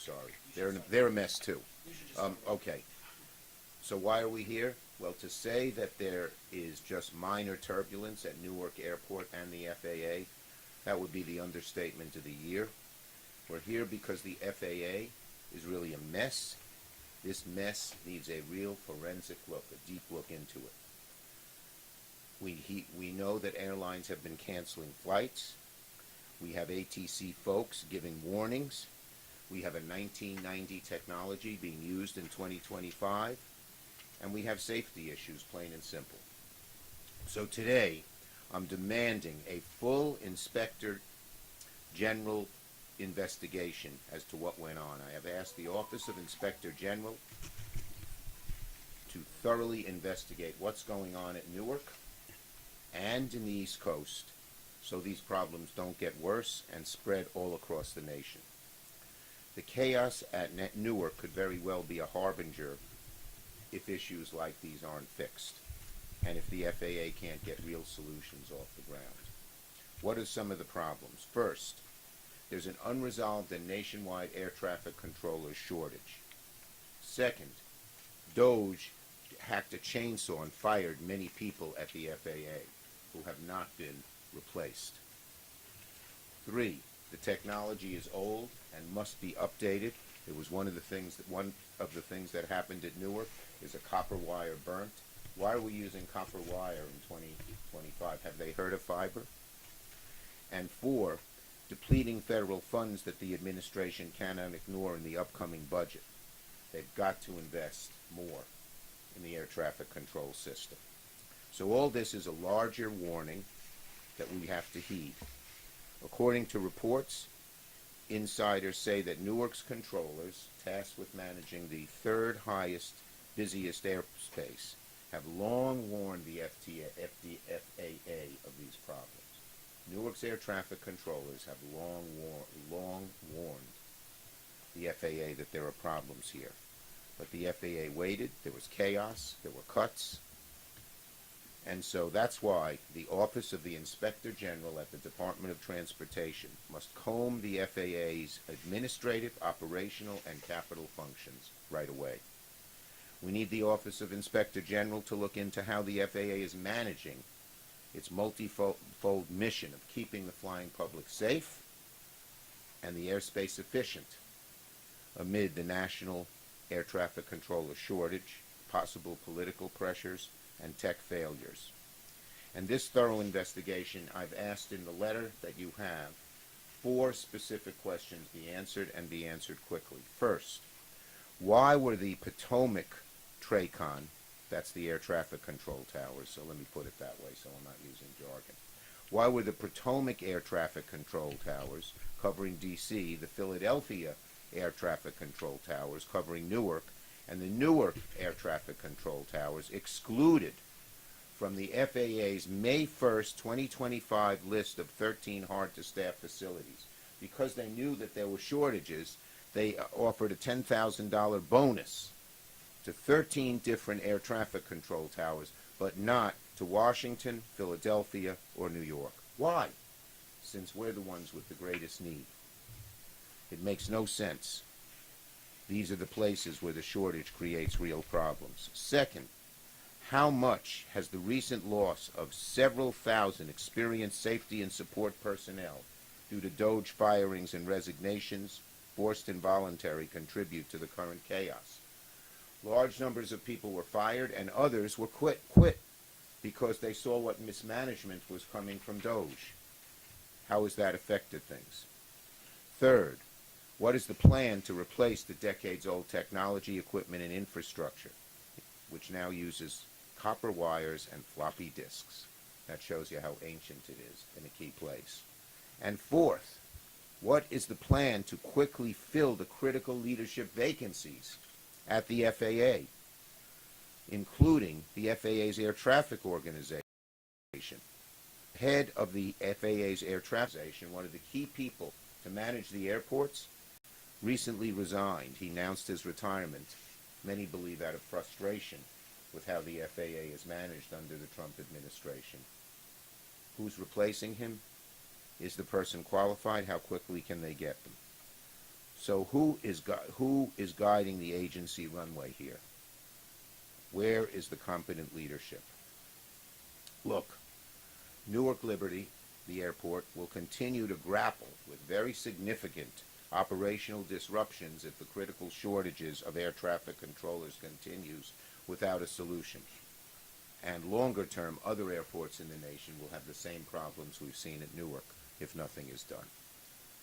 sorry. They're a mess too. Okay. So why are we here? Well, to say that there is just minor turbulence at Newark Airport and the FAA, that would be the understatement of the year. We're here because the FAA is really a mess. This mess needs a real forensic look, a deep look into it. We know that airlines have been canceling flights. We have ATC folks giving warnings. We have a 1990 technology being used in 2025. And we have safety issues, plain and simple. So today, I'm demanding a full Inspector General investigation as to what went on. I have asked the Office of Inspector General to thoroughly investigate what's going on at Newark and in the East Coast so these problems don't get worse and spread all across the nation. The chaos at Newark could very well be a harbinger if issues like these aren't fixed and if the FAA can't get real solutions off the ground. What are some of the problems? First, there's an unresolved and nationwide air traffic controller shortage. Second, DOGE hacked a chainsaw and fired many people at the FAA who have not been replaced. 3, the technology is old and must be updated. It was one of the things that happened at Newark is a copper wire burnt. Why are we using copper wire in 2025? Have they heard of fiber? And 4, depleting federal funds that the administration cannot ignore in the upcoming budget. They've got to invest more in the air traffic control system. So all this is a larger warning that we have to heed. According to reports, insiders say that Newark's controllers, tasked with managing the third highest, busiest airspace, have long warned the FAA of these problems. Newark's air traffic controllers have long warned the FAA that there are problems here. But the FAA waited, there was chaos, there were cuts, and so that's why the Office of the Inspector General at the Department of Transportation must comb the FAA's administrative, operational, and capital functions right away. We need the Office of Inspector General to look into how the FAA is managing its multifold mission of keeping the flying public safe and the airspace efficient amid the national air traffic controller shortage, possible political pressures, and tech failures. And this thorough investigation, I've asked in the letter that you have 4 specific questions be answered and be answered quickly. First, why were the Potomac TRACON, that's the air traffic control towers, so let me put it that way so I'm not using jargon. Why were the Potomac air traffic control towers covering D.C., the Philadelphia air traffic control towers covering Newark, and the Newark air traffic control towers excluded from the FAA's May 1st, 2025 list of 13 hard-to-staff facilities? Because they knew that there were shortages, they offered a $10,000 bonus to 13 different air traffic control towers, but not to Washington, Philadelphia, or New York. Why? Since we're the ones with the greatest need. It makes no sense. These are the places where the shortage creates real problems. Second, how much has the recent loss of several thousand experienced safety and support personnel due to DOGE firings and resignations, forced and voluntary, contribute to the current chaos? Large numbers of people were fired and others were quit because they saw what mismanagement was coming from DOGE. How has that affected things? Third, what is the plan to replace the decades-old technology, equipment, and infrastructure, which now uses copper wires and floppy disks? That shows you how ancient it is in a key place. And fourth, what is the plan to quickly fill the critical leadership vacancies at the FAA, including the FAA's Air Traffic Organization? Head of the FAA's Air Traffic Organization, one of the key people to manage the airports, recently resigned. He announced his retirement, many believe out of frustration with how the FAA is managed under the Trump administration. Who's replacing him? Is the person qualified? How quickly can they get them? So who is guiding the agency runway here? Where is the competent leadership? Look, Newark Liberty, the airport, will continue to grapple with very significant operational disruptions if the critical shortages of air traffic controllers continues without a solution. And longer term, other airports in the nation will have the same problems we've seen at Newark if nothing is done.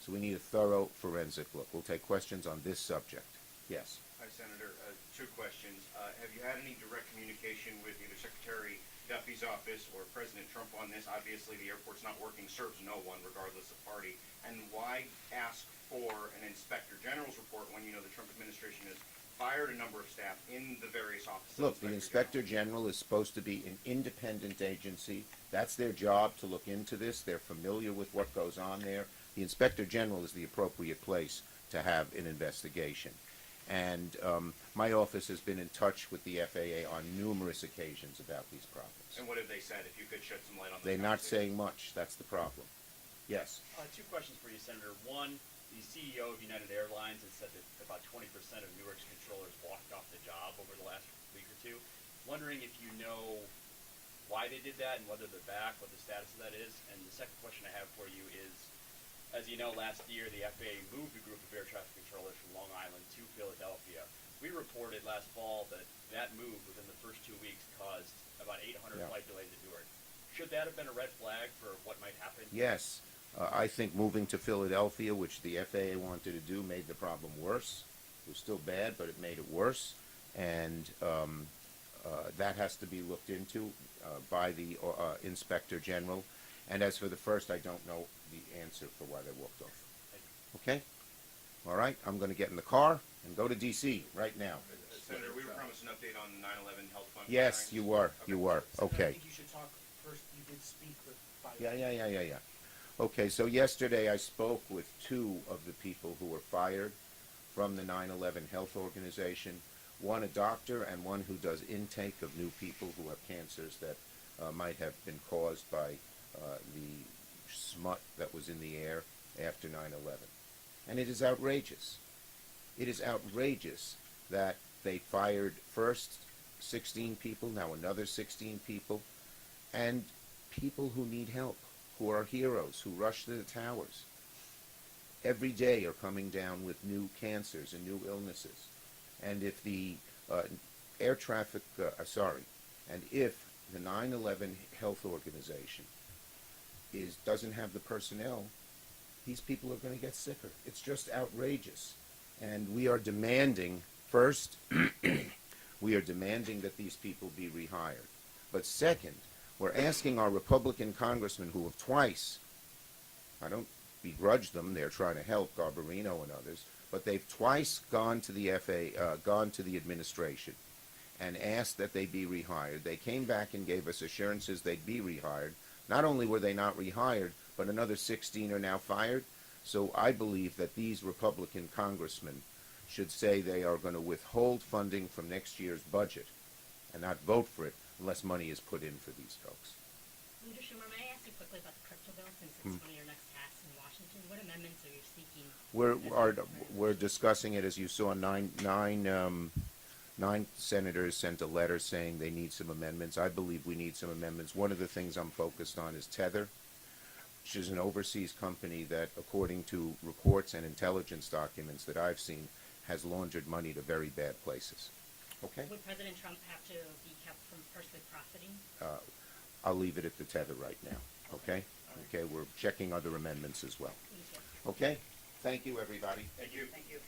So we need a thorough forensic look. We'll take questions on this subject. Yes. Hi, Senator. Two questions. Have you had any direct communication with either Secretary Duffy's office or President Trump on this? Obviously, the airport's not working, serves no one, regardless of party. And why ask for an Inspector General's report when you know the Trump administration has fired a number of staff in the various offices? Look, the Inspector General is supposed to be an independent agency. That's their job, to look into this. They're familiar with what goes on there. The Inspector General is the appropriate place to have an investigation. And my office has been in touch with the FAA on numerous occasions about these problems. And what have they said, if you could shed some light on this? They're not saying much. That's the problem. Yes. Two questions for you, Senator. One, the CEO of United Airlines has said that about 20% of Newark's controllers walked off the job over the last week or two. Wondering if you know why they did that and whether they're back, what the status of that is. And the second question I have for you is, as you know, last year the FAA moved a group of air traffic controllers from Long Island to Philadelphia. We reported last fall that that move within the first 2 weeks caused about 800 flight delays at Newark. Should that have been a red flag for what might happen? Yes. I think moving to Philadelphia, which the FAA wanted to do, made the problem worse. It was still bad, but it made it worse. And that has to be looked into by the Inspector General. And as for the first, I don't know the answer for why they walked off. Okay? All right, I'm going to get in the car and go to D.C. right now. Senator, we were promised an update on the 9/11 health fund. Yes, you were. Okay. You were. Senator, I Okay. think you should talk first. You did speak with Yeah. Okay, so yesterday I spoke with two of the people who were fired from the 9/11 Health Organization, one a doctor and one who does intake of new people who have cancers that might have been caused by the smut that was in the air after 9/11. And it is outrageous. It is outrageous that they fired first 16 people, now another 16 people, and people who need help, who are heroes, who rush to the towers, every day are coming down with new cancers and new illnesses. And if the air traffic, and if the 9/11 Health Organization doesn't have the personnel, these people are going to get sicker. It's just outrageous. And we are demanding, first, we are demanding that these people be rehired. But second, we're asking our Republican congressmen who have twice, I don't begrudge them, they're trying to help, Garbarino and others, but they've twice gone to the gone to the administration and asked that they be rehired. They came back and gave us assurances they'd be rehired. Not only were they not rehired, but another 16 are now fired. So I believe that these Republican congressmen should say they are going to withhold funding from next year's budget and not vote for it unless money is put in for these folks. Leader Schumer, may I ask you quickly about the crypto bill, since it's one of your next tasks in Washington? What amendments are you seeking? We're discussing it. As you saw, nine senators sent a letter saying they need some amendments. I believe we need some amendments. One of the things I'm focused on is Tether, which is an overseas company that, according to reports and intelligence documents that I've seen, has laundered money to very bad places. Okay? Would President Trump have to be kept from personally profiting? I'll leave it at the Tether right now. Okay? Okay, we're checking other amendments as well. Thank you. Okay? Thank you, everybody. Thank you. Thank you.